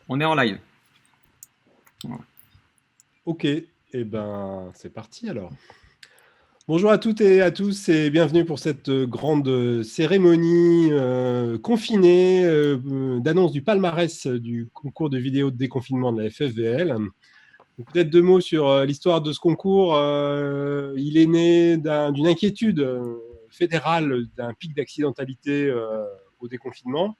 On est en live. Voilà. Ok, et c'est parti alors. Bonjour à toutes et à tous et bienvenue pour cette grande cérémonie confinée d'annonce du palmarès du concours de vidéo de déconfinement de la FFVL. Peut-être deux mots sur l'histoire de ce concours. Il est né d'une inquiétude fédérale d'un pic d'accidentalité au déconfinement.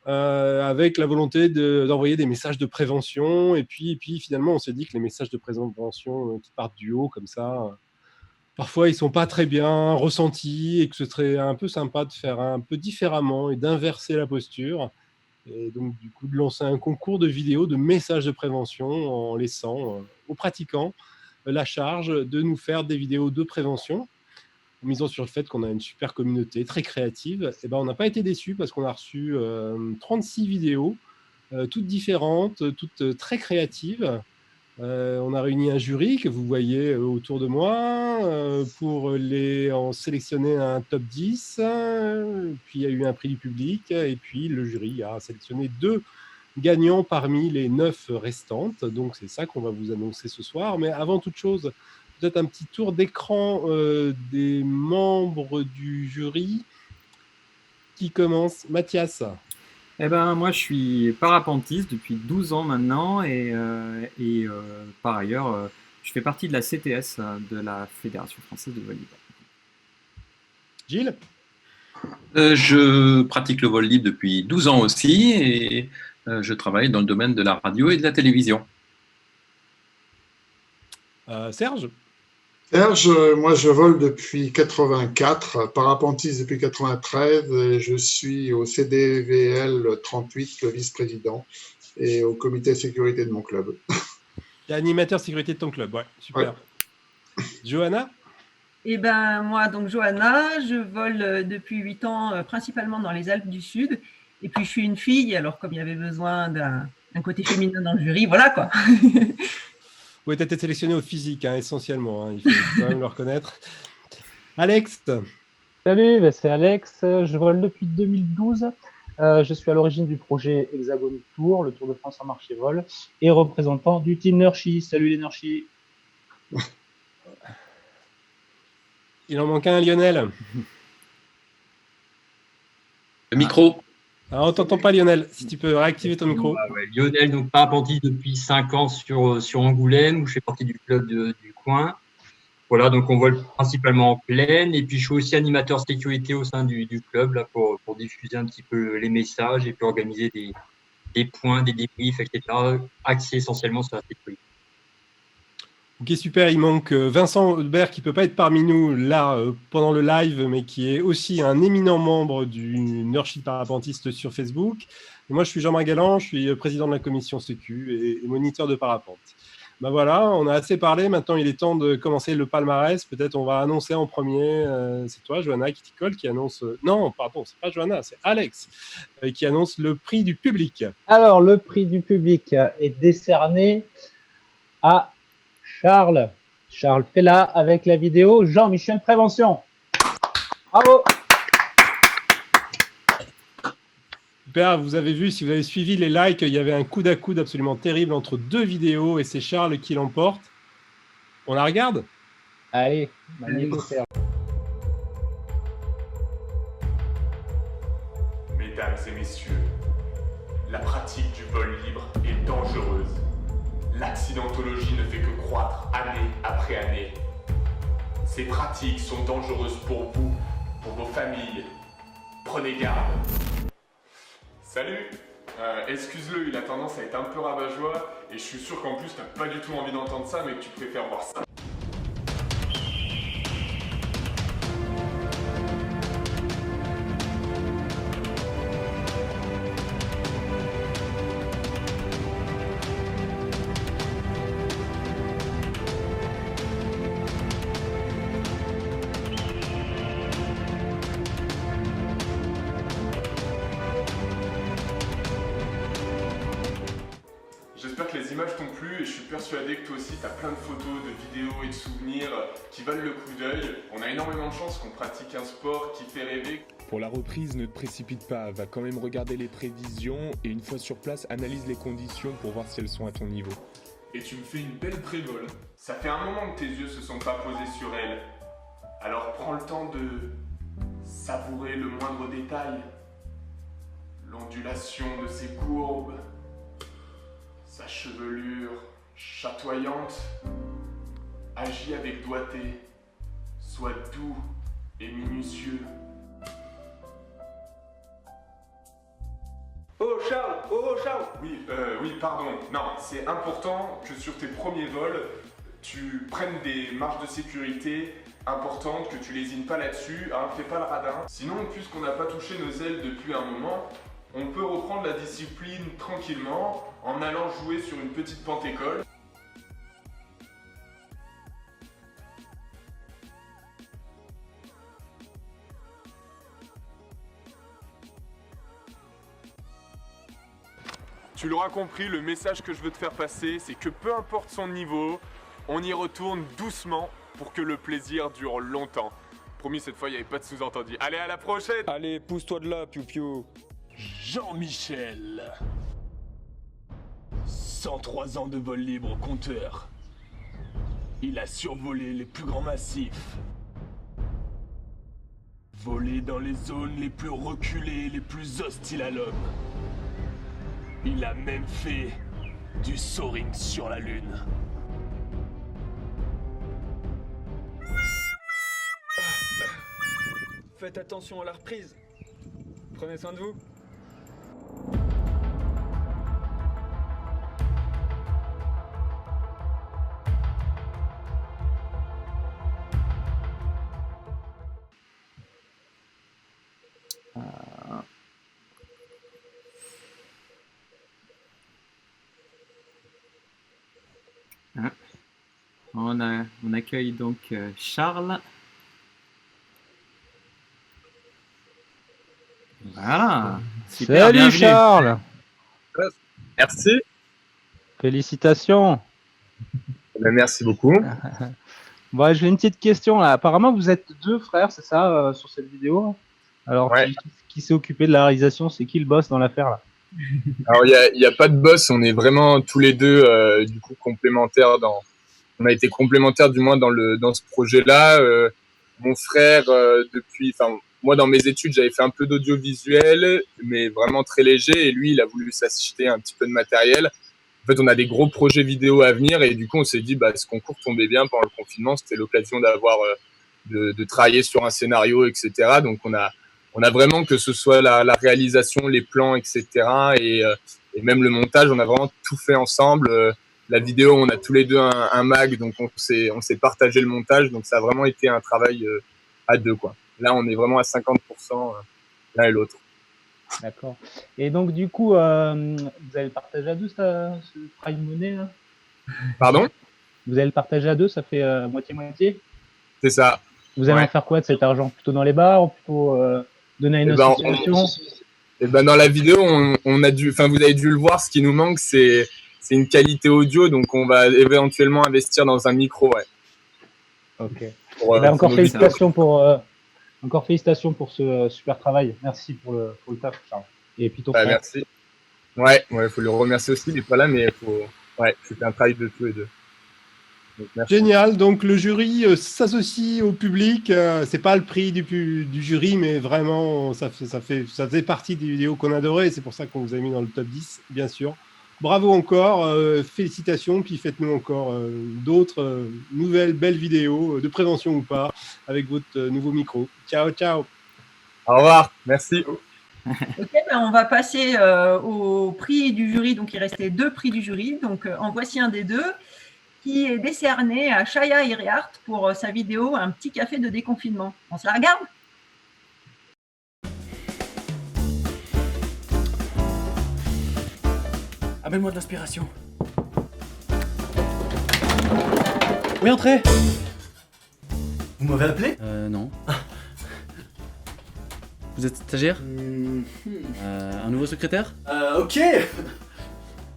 Avec la volonté d'envoyer des messages de prévention. Et puis finalement, on s'est dit que les messages de prévention qui partent du haut comme ça, parfois, ils ne sont pas très bien ressentis et que ce serait un peu sympa de faire un peu différemment et d'inverser la posture. Et donc, du coup, de lancer un concours de vidéos de messages de prévention en laissant aux pratiquants la charge de nous faire des vidéos de prévention. En misant sur le fait qu'on a une super communauté très créative, et on n'a pas été déçus parce qu'on a reçu 36 vidéos, toutes différentes, toutes très créatives. On a réuni un jury que vous voyez autour de moi pour en sélectionner un top 10. Puis il y a eu un prix du public et puis le jury a sélectionné 2 gagnants parmi les 9 restantes. Donc c'est ça qu'on va vous annoncer ce soir. Mais avant toute chose, peut-être un petit tour d'écran des membres du jury. Qui commence? Mathias. Moi, je suis parapentiste depuis 12 ans maintenant et par ailleurs, je fais partie de la CTS de la Fédération française de vol libre. Gilles. Je pratique le vol libre depuis 12 ans aussi et je travaille dans le domaine de la radio et de la télévision. Serge. Serge, moi je vole depuis 84, parapentiste depuis 93, et je suis au CDVL 38, le vice-président, et au comité sécurité de mon club. Et animateur sécurité de ton club, ouais, super. Ouais. Johanna. Moi, donc Johanna, je vole depuis 8 ans, principalement dans les Alpes du Sud, et puis je suis une fille, alors comme il y avait besoin d'un côté féminin dans le jury, voilà quoi. Oui, tu as été sélectionné au physique, essentiellement. Il faut quand même le reconnaître. Alex. Salut, c'est Alex. Je vole depuis 2012. Je suis à l'origine du projet Hexagone Tour, le Tour de France en marche et vol, et représentant du team Nurchi. Salut les Nurchi. Il en manque un, Lionel. Le micro. Alors, on t'entend pas, Lionel. Si tu peux réactiver ton micro. Lionel, donc parapentiste depuis 5 ans sur Angoulême, où je fais partie du club du coin. Voilà, donc on vole principalement en plaine. Et puis je suis aussi animateur sécurité au sein du club là, pour diffuser un petit peu les messages et puis organiser des points, des débriefs, etc. Axés essentiellement sur la sécurité. Ok, super. Il manque Vincent Audebert qui ne peut pas être parmi nous là pendant le live, mais qui est aussi un éminent membre du Nurchi Parapentiste sur Facebook. Et moi, je suis Jean-Marc Galland, je suis président de la commission Sécu et moniteur de parapente. Voilà, on a assez parlé. Maintenant, il est temps de commencer le palmarès. Peut-être on va annoncer en premier. C'est toi, Johanna, qui t'y colle, qui annonce. Non, pardon, c'est pas Johanna, c'est Alex qui annonce le prix du public. Alors, le prix du public est décerné à Charles Fella avec la vidéo Jean-Michel Prévention. Bravo. Super, vous avez vu, si vous avez suivi les likes, il y avait un coude à coude absolument terrible entre 2 vidéos et c'est Charles qui l'emporte. On la regarde? Allez, magnifique. Mesdames et messieurs, la pratique du vol libre est dangereuse. L'accidentologie ne fait que croître année après année. Ces pratiques sont dangereuses pour vous, pour vos familles. Prenez garde. Salut, excuse-le, il a tendance à être un peu rabat-joie et je suis sûr qu'en plus t'as pas du tout envie d'entendre ça mais que tu préfères voir ça. J'espère que les les images t'ont plu et je suis persuadé que toi aussi t'as plein de photos, de vidéos et de souvenirs qui valent le coup d'œil. On a énormément de chance qu'on pratique un sport qui fait rêver. Pour la reprise, ne te précipite pas, va quand même regarder les prévisions et une fois sur place, analyse les conditions pour voir si elles sont à ton niveau. Et tu me fais une belle pré-vol. Ça fait un moment que tes yeux se sont pas posés sur elle. Alors prends le temps de savourer le moindre détail. L'ondulation de ses courbes, sa chevelure chatoyante. Agis avec doigté, sois doux et minutieux. Oh Charles! Oh Charles! Oui, pardon. Non, c'est important que sur tes premiers vols, tu prennes des marges de sécurité importantes, que tu lésines pas là-dessus, hein, fais pas le radin. Sinon, puisqu'on n'a pas touché nos ailes depuis un moment, on peut reprendre la discipline tranquillement en allant jouer sur une petite pente-école. Tu l'auras compris, le message que je veux te faire passer, c'est que peu importe son niveau, on y retourne doucement pour que le plaisir dure longtemps. Promis, cette fois, il n'y avait pas de sous-entendu. Allez, à la prochaine! Allez, pousse-toi de là, piou-piou. Jean-Michel. 103 ans de vol libre au compteur. Il a survolé les plus grands massifs. Volé dans les zones les plus reculées, les plus hostiles à l'homme. Il a même fait du soaring sur la Lune. Faites attention à la reprise. Prenez soin de vous. On accueille donc Charles. Voilà. Super, salut bienvenue. Charles. Merci. Félicitations. Merci beaucoup. Bon, j'ai une petite question là. Apparemment, vous êtes deux frères, c'est ça, sur cette vidéo? Alors, Ouais. qui s'est occupé de la réalisation? C'est qui le boss dans l'affaire là? Alors, il y a pas de boss, on est vraiment tous les deux du coup complémentaires on a été complémentaires du moins dans ce projet-là. Mon frère, moi dans mes études, j'avais fait un peu d'audiovisuel, mais vraiment très léger, et lui, il a voulu s'acheter un petit peu de matériel. En fait, on a des gros projets vidéo à venir, et du coup, on s'est dit, ce concours tombait bien pendant le confinement, c'était l'occasion d'avoir de travailler sur un scénario, etc. Donc, on a vraiment, que ce soit la réalisation, les plans, etc., et même le montage, on a vraiment tout fait ensemble. La vidéo, on a tous les deux un mag, donc on s'est partagé le montage, donc ça a vraiment été un travail à deux, quoi. Là, on est vraiment à 50% l'un et l'autre. D'accord. Et donc, du coup, vous allez le partager à deux, ce Prime Money là? Pardon? Vous allez le partager à deux, ça fait moitié-moitié? C'est ça. Vous allez Ouais. en faire quoi de cet argent? Plutôt dans les bars ou plutôt donner à une association? Dans la vidéo, vous avez dû le voir, ce qui nous manque, c'est une qualité audio, donc on va éventuellement investir dans un micro, ouais. Ok. pour Encore nos félicitations pour ce super travail. Merci pour le taf, Charles. Et puis ton frère. Merci. Ouais, faut le remercier aussi, il n'est pas là, mais c'était un travail de tous les deux. Donc, merci. Génial. Donc le jury s'associe au public. C'est pas le prix du jury, mais vraiment ça faisait partie des vidéos qu'on adorait. Et c'est pour ça qu'on vous a mis dans le top 10, bien sûr. Bravo encore, félicitations. Puis faites-nous encore d'autres nouvelles belles vidéos de prévention ou pas avec votre nouveau micro. Ciao, ciao. Au revoir. Merci. Ok, on va passer au prix du jury. Donc, il restait 2 prix du jury. Donc, en voici un des 2 qui est décerné à Shaya Iriart pour sa vidéo Un petit café de déconfinement. On se la regarde? Amène-moi de l'inspiration. Oui, entrez. Vous m'avez appelé? Non. Vous êtes stagiaire? Un nouveau secrétaire? Ok.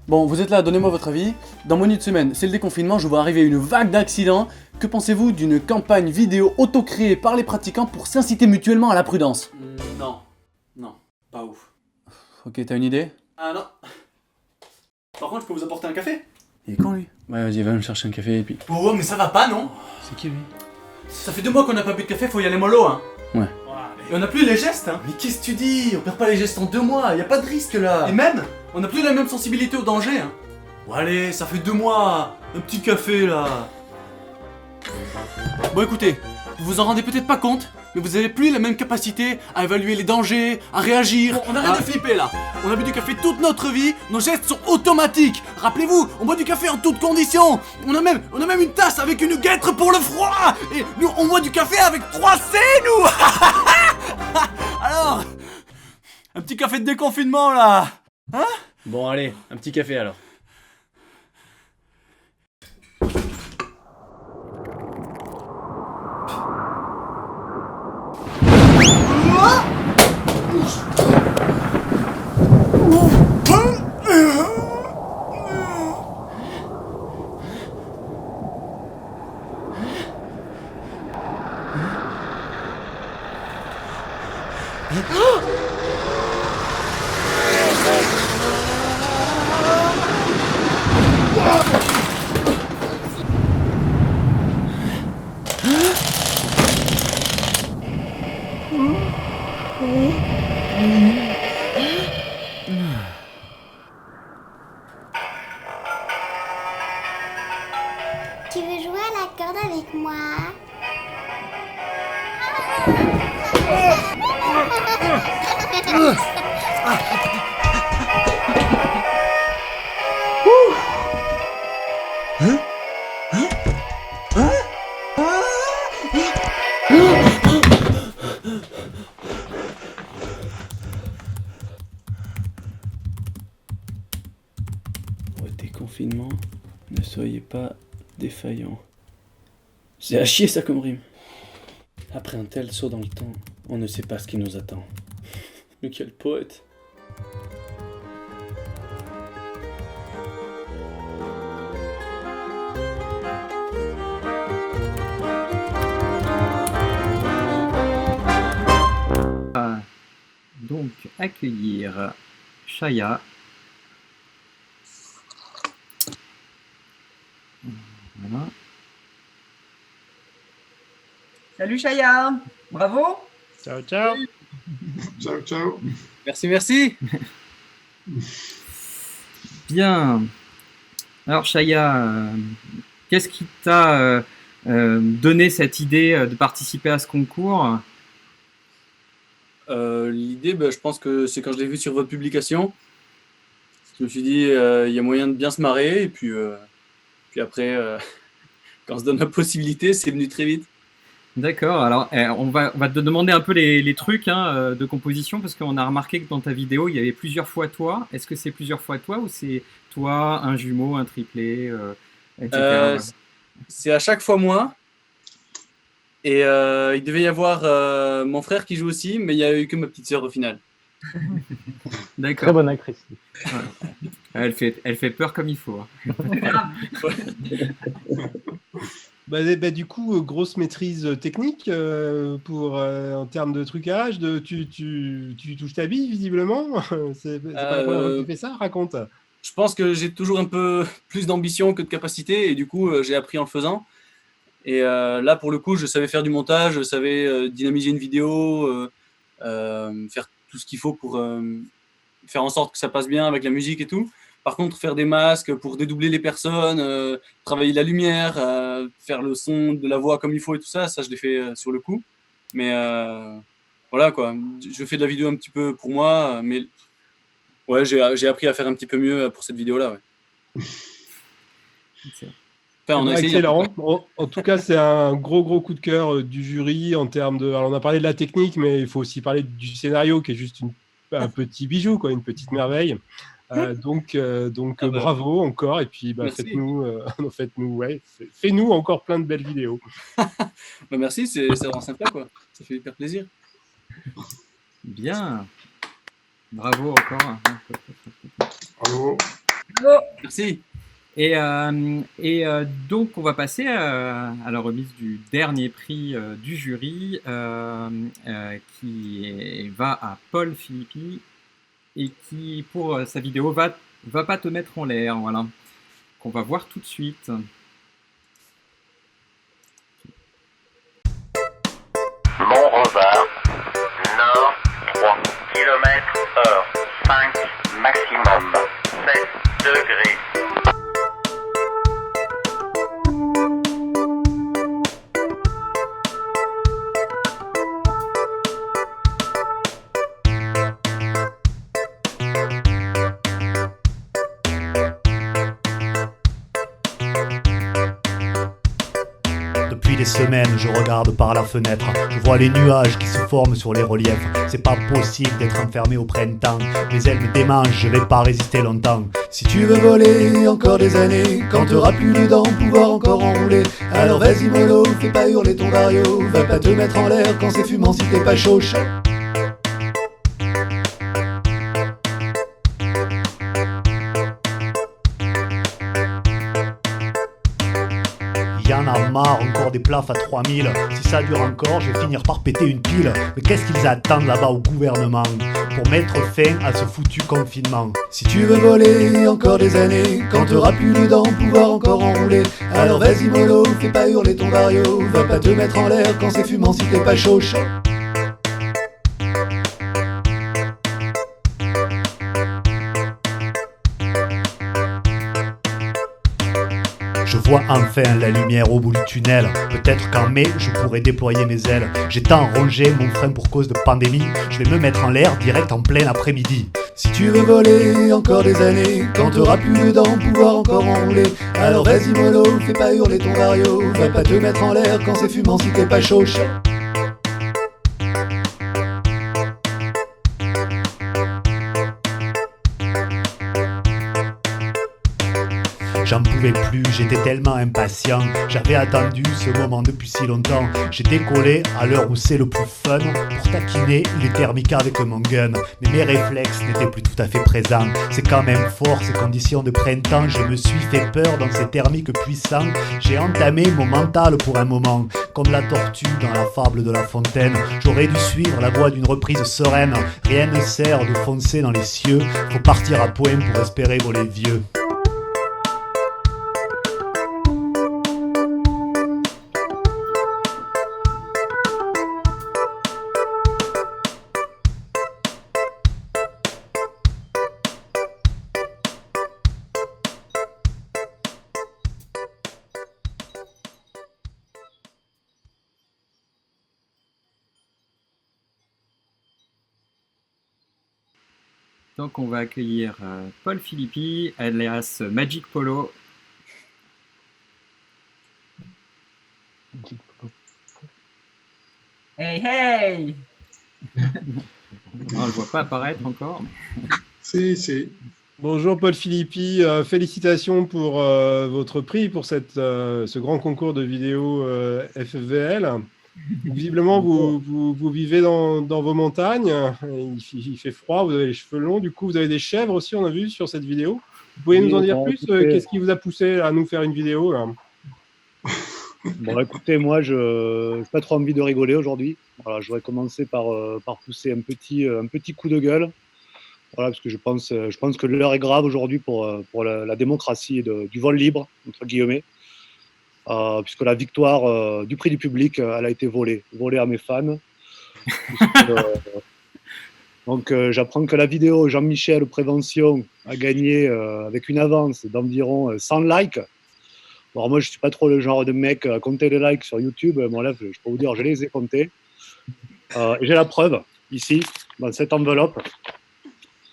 Bon, vous êtes là, donnez-moi votre avis. Dans Menu de semaine, c'est le déconfinement, je vois arriver une vague d'accidents. Que pensez-vous d'une campagne vidéo auto-créée par les pratiquants pour s'inciter mutuellement à la prudence? Non, pas ouf. Ok, t'as une idée? Ah non. Par contre, je peux vous apporter un café? Il est con lui? Ouais, vas-y, va me chercher un café et puis... Oh, mais ça va pas, non? C'est qui lui? Ça fait 2 mois qu'on n'a pas bu de café, faut y aller mollo, hein. Ouais. Et on n'a plus les gestes, hein. Mais qu'est-ce que tu dis? On perd pas les gestes en 2 mois, y a pas de risque là. Et même, on n'a plus la même sensibilité au danger, hein. Bon allez, ça fait 2 mois, un petit café là. Bon écoutez, vous vous en rendez peut-être pas compte, mais vous avez plus la même capacité à évaluer les dangers, à réagir. Bon, on arrête de flipper là. On a bu du café toute notre vie, nos gestes sont automatiques. Rappelez-vous, on boit du café en toutes conditions. On a même une tasse avec une guêtre pour le froid. Et nous, on boit du café avec 3 C, nous. Alors, un petit café de déconfinement là. Hein? Bon allez, un petit café alors. Tu veux jouer à la corde avec moi? Au déconfinement, ne soyez pas défaillant. C'est à chier ça comme rime. Après un tel saut dans le temps, on ne sait pas ce qui nous attend. Mais quel poète. Donc accueillir Chaya. Voilà. Salut Chaya, bravo. Ciao, ciao. Ciao, ciao. Merci. Bien. Alors Chaya, qu'est-ce qui t'a donné cette idée de participer à ce concours? L'idée, je pense que c'est quand je l'ai vu sur votre publication. Je me suis dit, il y a moyen de bien se marrer. Et puis après, quand on se donne la possibilité, c'est venu très vite. D'accord, alors on va te demander un peu les trucs de composition, parce qu'on a remarqué que dans ta vidéo, il y avait plusieurs fois toi. Est-ce que c'est plusieurs fois toi ou c'est toi, un jumeau, un triplé, etc. C'est à chaque fois moi. Et il devait y avoir mon frère qui joue aussi, mais il n'y a eu que ma petite sœur au final. D'accord. Très bonne actrice. Ouais. Elle fait peur comme il faut. Du coup, grosse maîtrise technique en termes de trucage. Tu touches ta bille, visiblement. C'est pas la première fois que tu fais ça, raconte. Je pense que j'ai toujours un peu plus d'ambition que de capacité, et du coup, j'ai appris en le faisant. Et là, pour le coup, je savais faire du montage, je savais dynamiser une vidéo, faire tout ce qu'il faut pour faire en sorte que ça passe bien avec la musique et tout. Par contre, faire des masques pour dédoubler les personnes, travailler la lumière, faire le son de la voix comme il faut et tout ça, je l'ai fait sur le coup. Mais voilà quoi, je fais de la vidéo un petit peu pour moi, mais ouais, j'ai appris à faire un petit peu mieux pour cette vidéo-là. Ouais. Enfin, on a essayé. Excellent. En tout cas, c'est un gros coup de cœur du jury en termes de. Alors, on a parlé de la technique, mais il faut aussi parler du scénario qui est juste un petit bijou, une petite merveille. Donc bravo encore. Et puis, fais-nous encore plein de belles vidéos. Merci, c'est vraiment sympa, quoi. Ça fait hyper plaisir. Bien. Bravo encore. Bravo. Merci. Et donc, on va passer à la remise du dernier prix du jury qui va à Paul Philippi et qui, pour sa vidéo, va pas te mettre en l'air. Voilà. Qu'on va voir tout de suite. Mon rover, nord, 3 km/h, 5 maximum, 7 degrés. Depuis des semaines, je regarde par la fenêtre. Je vois les nuages qui se forment sur les reliefs. C'est pas possible d'être enfermé au printemps. Les ailes me démangent, je vais pas résister longtemps. Si tu veux voler encore des années, quand t'auras plus les dents, pouvoir encore enrouler. Alors vas-y mollo, fais pas hurler ton vario. Va pas te mettre en l'air quand c'est fumant si t'es pas chaud. Y'en a marre, encore des plafs à 3000. Si ça dure encore, je vais finir par péter une pile. Mais qu'est-ce qu'ils attendent là-bas au gouvernement pour mettre fin à ce foutu confinement? Si tu veux voler encore des années, quand t'auras plus les dents, pouvoir encore enrouler. Alors vas-y mollo, fais pas hurler ton vario. Va pas te mettre en l'air quand c'est fumant si t'es pas chaud. Je vois enfin la lumière au bout du tunnel. Peut-être qu'en mai, je pourrai déployer mes ailes. J'ai tant rongé mon frein pour cause de pandémie. Je vais me mettre en l'air direct en plein après-midi. Si tu veux voler encore des années, quand t'auras plus de dents, pouvoir encore enrouler. Alors vas-y mollo, fais pas hurler ton vario. Va pas te mettre en l'air quand c'est fumant si t'es pas chaud. J'en pouvais plus, j'étais tellement impatient. J'avais attendu ce moment depuis si longtemps. J'ai décollé à l'heure où c'est le plus fun pour taquiner les thermiques avec mon gun. Mais mes réflexes n'étaient plus tout à fait présents. C'est quand même fort ces conditions de printemps. Je me suis fait peur dans ces thermiques puissants. J'ai entamé mon mental pour un moment. Comme la tortue dans la fable de La Fontaine. J'aurais dû suivre la voie d'une reprise sereine. Rien ne sert de foncer dans les cieux. Faut partir à point pour espérer voler vieux. Donc, on va accueillir Paul Philippi, alias Magic Polo. Hey, hey! On ne le voit pas apparaître encore. Si. Bonjour Paul Philippi, félicitations pour votre prix pour ce grand concours de vidéo FVL. Visiblement, vous vivez dans vos montagnes, il fait froid, vous avez les cheveux longs, du coup vous avez des chèvres aussi, on a vu sur cette vidéo. Vous pouvez nous en dire plus? Qu'est-ce qui vous a poussé à nous faire une vidéo là? Bon, écoutez, moi, je n'ai pas trop envie de rigoler aujourd'hui. Voilà, je voudrais commencer par pousser un petit coup de gueule. Voilà, parce que je pense que l'heure est grave aujourd'hui pour la démocratie et du vol libre, entre guillemets. Puisque la victoire du prix du public, elle a été volée à mes fans. Donc j'apprends que la vidéo Jean-Michel Prévention a gagné avec une avance d'environ 100 likes. Alors moi je suis pas trop le genre de mec à compter les likes sur YouTube, bon là je peux vous dire je les ai comptés. Et j'ai la preuve ici dans cette enveloppe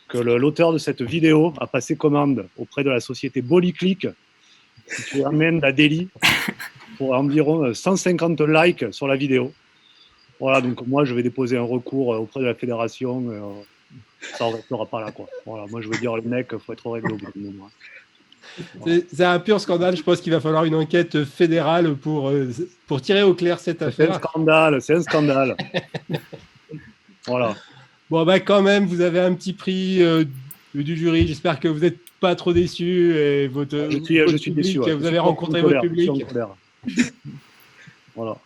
que l'auteur de cette vidéo a passé commande auprès de la société Boliclick qui amène à Delhi pour environ 150 likes sur la vidéo. Voilà, donc moi je vais déposer un recours auprès de la fédération. Ça ne restera pas là, quoi. Voilà, moi je veux dire, le mec, il faut être réglo. C'est un pur scandale. Je pense qu'il va falloir une enquête fédérale pour tirer au clair cette affaire. C'est un scandale. Voilà. Bon, bah quand même, vous avez un petit prix du jury. J'espère que vous êtes pas trop déçu et Je votre suis public, déçu. Ouais. vous avez rencontré votre public. Voilà.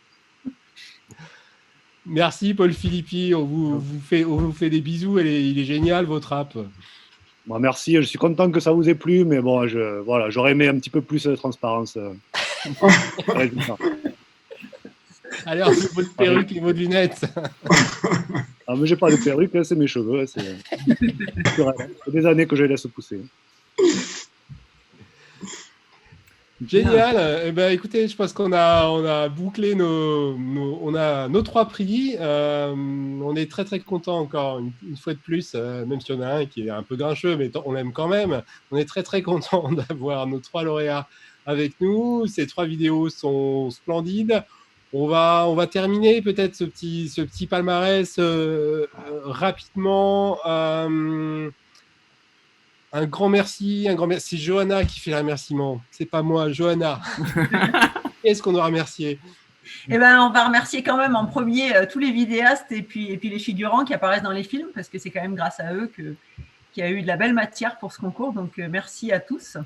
Merci Paul Philippi, on vous fait des bisous, il est génial votre app. Bon, merci, je suis content que ça vous ait plu, mais bon, voilà, j'aurais aimé un petit peu plus de transparence. Alors, votre perruque et votre lunette. Ah, mais j'ai pas de perruque, c'est mes cheveux. C'est des années que je les laisse pousser. Génial. Eh ben, écoutez, je pense qu'on a bouclé on a nos 3 prix. On est très très content encore une fois de plus, même s'il y en a un qui est un peu grincheux, mais on l'aime quand même. On est très très content d'avoir nos 3 lauréats avec nous. Ces 3 vidéos sont splendides. On va terminer peut-être ce petit palmarès rapidement. Un grand merci. C'est Johanna qui fait le remerciement. C'est pas moi, Johanna. Qu'est-ce qu'on doit remercier? Eh ben, on va remercier quand même en premier tous les vidéastes et puis les figurants qui apparaissent dans les films, parce que c'est quand même grâce à eux qu'il y a eu de la belle matière pour ce concours. Donc, merci à tous.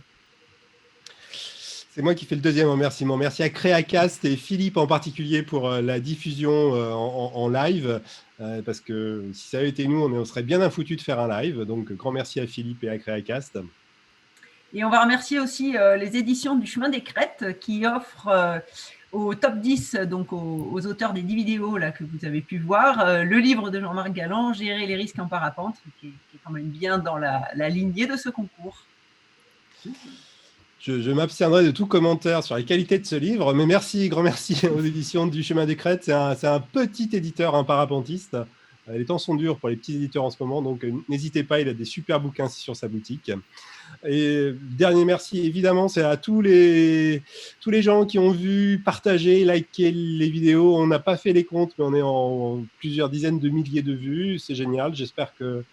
C'est moi qui fais le deuxième remerciement. Merci à Créacast et Philippe en particulier pour la diffusion en live. Parce que si ça avait été nous, on serait bien infoutus de faire un live. Donc, grand merci à Philippe et à Créacast. Et on va remercier aussi les éditions du Chemin des Crêtes qui offrent au top 10, donc aux auteurs des 10 vidéos là, que vous avez pu voir, le livre de Jean-Marc Galland, Gérer les risques en parapente, qui est quand même bien dans la lignée de ce concours. Je m'abstiendrai de tout commentaire sur la qualité de ce livre, mais grand merci aux éditions du Chemin des Crêtes. C'est un petit éditeur, un parapentiste. Les temps sont durs pour les petits éditeurs en ce moment, donc n'hésitez pas, il a des super bouquins sur sa boutique. Et dernier merci, évidemment, c'est à tous les gens qui ont vu, partagé, liké les vidéos. On n'a pas fait les comptes, mais on est en plusieurs dizaines de milliers de vues. C'est génial. J'espère que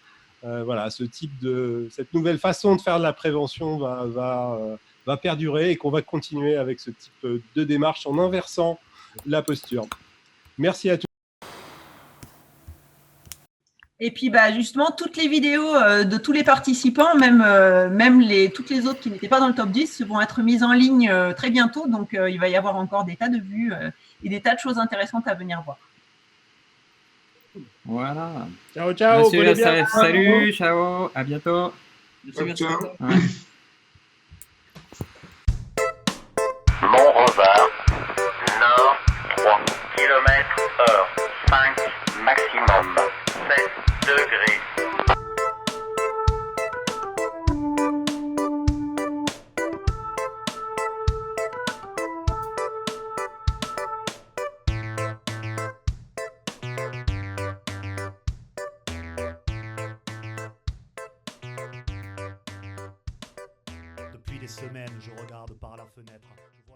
voilà, cette nouvelle façon de faire de la prévention va perdurer et qu'on va continuer avec ce type de démarche en inversant la posture. Merci à tous. Et puis justement, toutes les vidéos de tous les participants, même toutes les autres qui n'étaient pas dans le top 10, vont être mises en ligne très bientôt. Donc, il va y avoir encore des tas de vues et des tas de choses intéressantes à venir voir. Voilà. Ciao, ciao. Salut, ciao, à bientôt. Ciao. Ouais. Mont-Revard, nord, 3 km/h, 5 maximum, 7 degrés. Depuis des semaines, je regarde par la fenêtre. Je vois